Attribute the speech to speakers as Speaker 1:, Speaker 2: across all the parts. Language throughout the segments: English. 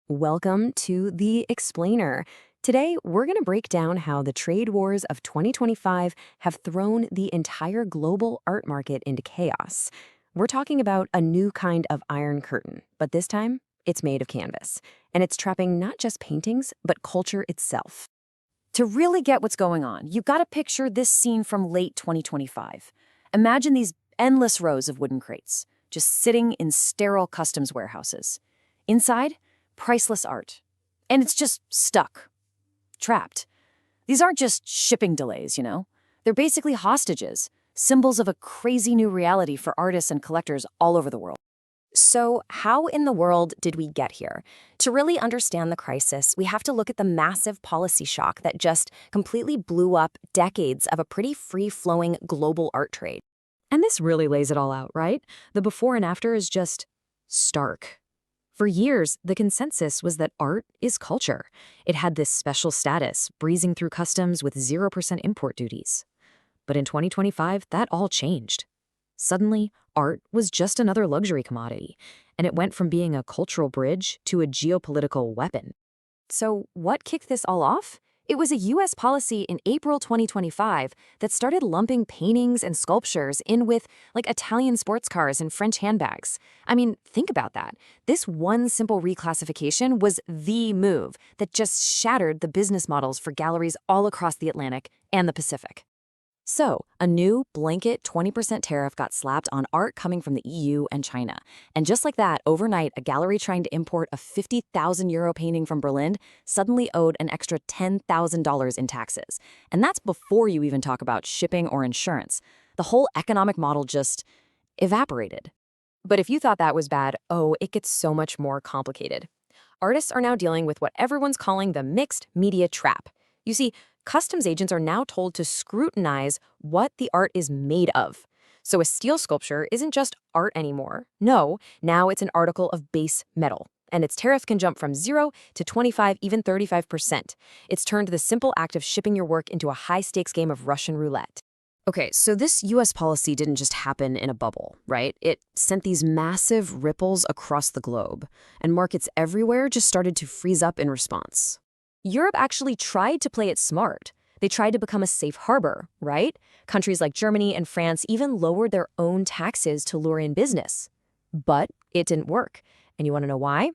Speaker 1: Welcome to The Explainer. Today, we're going to break down how the trade wars of 2025 have thrown the entire global art market into chaos. We're talking about a new kind of iron curtain, but this time, it's made of canvas. And it's trapping not just paintings, but culture itself.
Speaker 2: To really get what's going on, you gotta picture this scene from late 2025. Imagine these endless rows of wooden crates, just sitting in sterile customs warehouses. Inside, priceless art. And it's just stuck, trapped. These aren't just shipping delays, They're basically hostages, symbols of a crazy new reality for artists and collectors all over the world.
Speaker 1: So, how in the world did we get here? To really understand the crisis, we have to look at the massive policy shock that just completely blew up decades of a pretty free-flowing global art trade. And this really lays it all out, right? The before and after is just stark. For years, the consensus was that art is culture. It had this special status, breezing through customs with 0% import duties. But in 2025, that all changed. Suddenly, art was just another luxury commodity, and it went from being a cultural bridge to a geopolitical weapon. So what kicked this all off? It was a U.S. policy in April 2025 that started lumping paintings and sculptures in with, like, Italian sports cars and French handbags. I mean, think about that. This one simple reclassification was the move that just shattered the business models for galleries all across the Atlantic and the Pacific. So, a new blanket 20% tariff got slapped on art coming from the EU and China. And just like that, overnight, a gallery trying to import a 50,000 euro painting from Berlin suddenly owed an extra $10,000 in taxes. And that's before you even talk about shipping or insurance. The whole economic model just evaporated. But if you thought that was bad, oh, it gets so much more complicated. Artists are now dealing with what everyone's calling the mixed media trap. You see, customs agents are now told to scrutinize what the art is made of. So a steel sculpture isn't just art anymore. No, now it's an article of base metal. And its tariff can jump from 0 to 25, even 35%. It's turned the simple act of shipping your work into a high-stakes game of Russian roulette. Okay, so this U.S. policy didn't just happen in a bubble, right? It sent these massive ripples across the globe, and markets everywhere just started to freeze up in response. Europe actually tried to play it smart. They tried to become a safe harbor, right? Countries like Germany and France even lowered their own taxes to lure in business. But it didn't work. And you want to know why?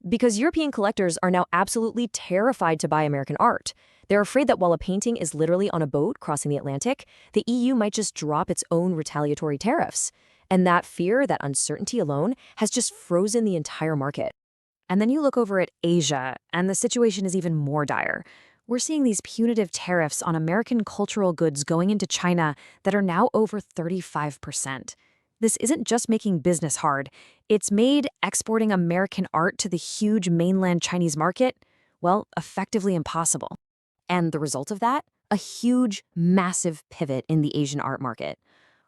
Speaker 1: Because European collectors are now absolutely terrified to buy American art. They're afraid that while a painting is literally on a boat crossing the Atlantic, the EU might just drop its own retaliatory tariffs. And that fear, that uncertainty alone, has just frozen the entire market. And then you look over at Asia, and the situation is even more dire. We're seeing these punitive tariffs on American cultural goods going into China that are now over 35%. This isn't just making business hard. It's made exporting American art to the huge mainland Chinese market, well, effectively impossible. And the result of that? A huge, massive pivot in the Asian art market.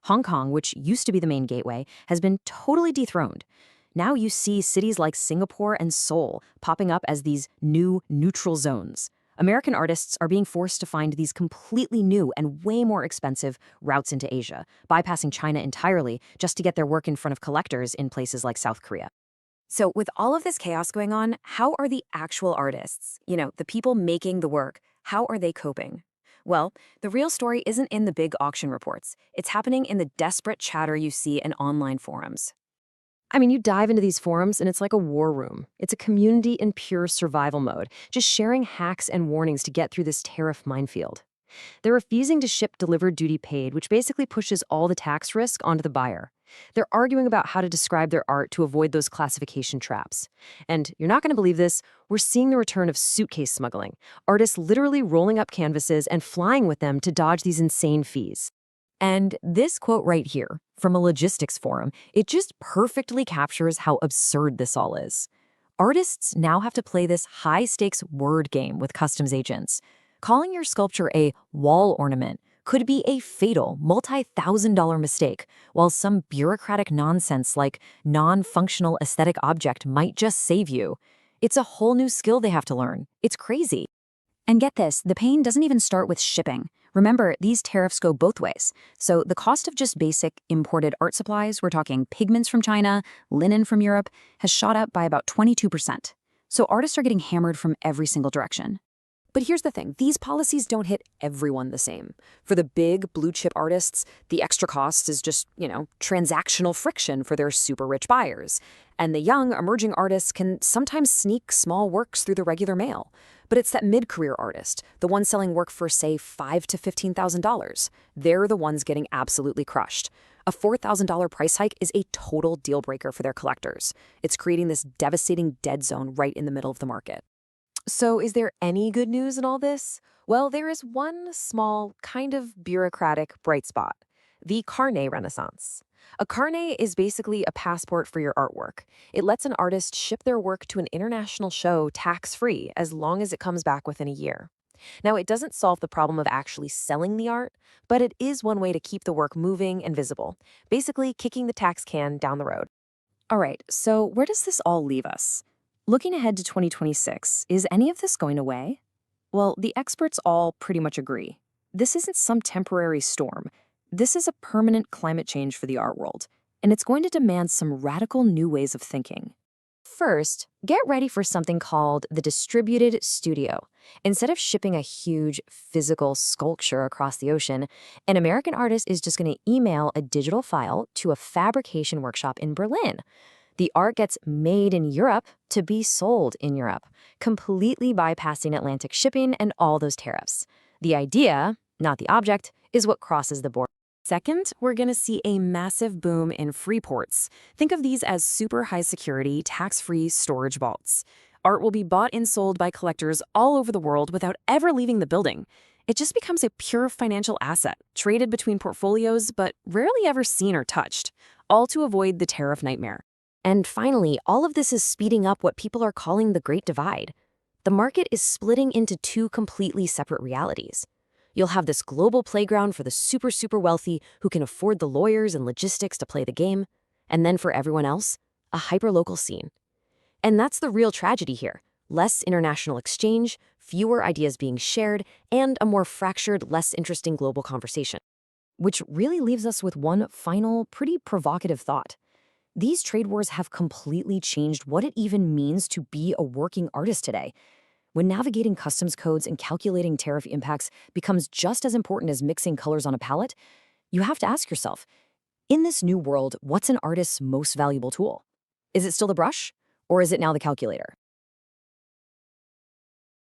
Speaker 1: Hong Kong, which used to be the main gateway, has been totally dethroned. Now you see cities like Singapore and Seoul popping up as these new neutral zones. American artists are being forced to find these completely new and way more expensive routes into Asia, bypassing China entirely just to get their work in front of collectors in places like South Korea. So with all of this chaos going on, how are the actual artists, the people making the work, how are they coping? Well, the real story isn't in the big auction reports. It's happening in the desperate chatter you see in online forums. I mean, you dive into these forums and it's like a war room. It's a community in pure survival mode, just sharing hacks and warnings to get through this tariff minefield. They're refusing to ship delivered duty paid, which basically pushes all the tax risk onto the buyer. They're arguing about how to describe their art to avoid those classification traps. And you're not going to believe this, we're seeing the return of suitcase smuggling, artists literally rolling up canvases and flying with them to dodge these insane fees. And this quote right here, from a logistics forum, it just perfectly captures how absurd this all is. Artists now have to play this high-stakes word game with customs agents. Calling your sculpture a wall ornament could be a fatal, multi-thousand-dollar mistake, while some bureaucratic nonsense like non-functional aesthetic object might just save you. It's a whole new skill they have to learn. It's crazy. And get this, the pain doesn't even start with shipping. Remember, these tariffs go both ways. So the cost of just basic imported art supplies, we're talking pigments from China, linen from Europe, has shot up by about 22%.
Speaker 2: So artists are getting hammered from every single direction.
Speaker 1: But here's the thing, these policies don't hit everyone the same. For the big blue chip artists, the extra cost is just, transactional friction for their super rich buyers. And the young, emerging artists can sometimes sneak small works through the regular mail. But it's that mid-career artist, the one selling work for, say, $5,000 to $15,000. They're the ones getting absolutely crushed. A $4,000 price hike is a total deal breaker for their collectors. It's creating this devastating dead zone right in the middle of the market.
Speaker 3: So, is there any good news in all this? Well, there is one small, kind of bureaucratic bright spot: the carnet renaissance. A carnet is basically a passport for your artwork. It lets an artist ship their work to an international show tax-free as long as it comes back within a year. Now, it doesn't solve the problem of actually selling the art, but it is one way to keep the work moving and visible, basically kicking the tax can down the road.
Speaker 2: All right, so where does this all leave us? Looking ahead to 2026, is any of this going away? Well, the experts all pretty much agree. This isn't some temporary storm. This is a permanent climate change for the art world, and it's going to demand some radical new ways of thinking.
Speaker 1: First, get ready for something called the distributed studio. Instead of shipping a huge physical sculpture across the ocean, an American artist is just going to email a digital file to a fabrication workshop in Berlin. The art gets made in Europe to be sold in Europe, completely bypassing Atlantic shipping and all those tariffs. The idea, not the object, is what crosses the border. Second, we're going to see a massive boom in free ports. Think of these as super high security, tax-free storage vaults. Art will be bought and sold by collectors all over the world without ever leaving the building. It just becomes a pure financial asset, traded between portfolios but rarely ever seen or touched, all to avoid the tariff nightmare. And finally, all of this is speeding up what people are calling the Great Divide. The market is splitting into two completely separate realities. You'll have this global playground for the super wealthy who can afford the lawyers and logistics to play the game, and then for everyone else, a hyperlocal scene. And that's the real tragedy here: less international exchange, fewer ideas being shared, and a more fractured, less interesting global conversation. Which really leaves us with one final, pretty provocative thought. These trade wars have completely changed what it even means to be a working artist today. When navigating customs codes and calculating tariff impacts becomes just as important as mixing colors on a palette, you have to ask yourself, in this new world, what's an artist's most valuable tool? Is it still the brush, or is it now the calculator?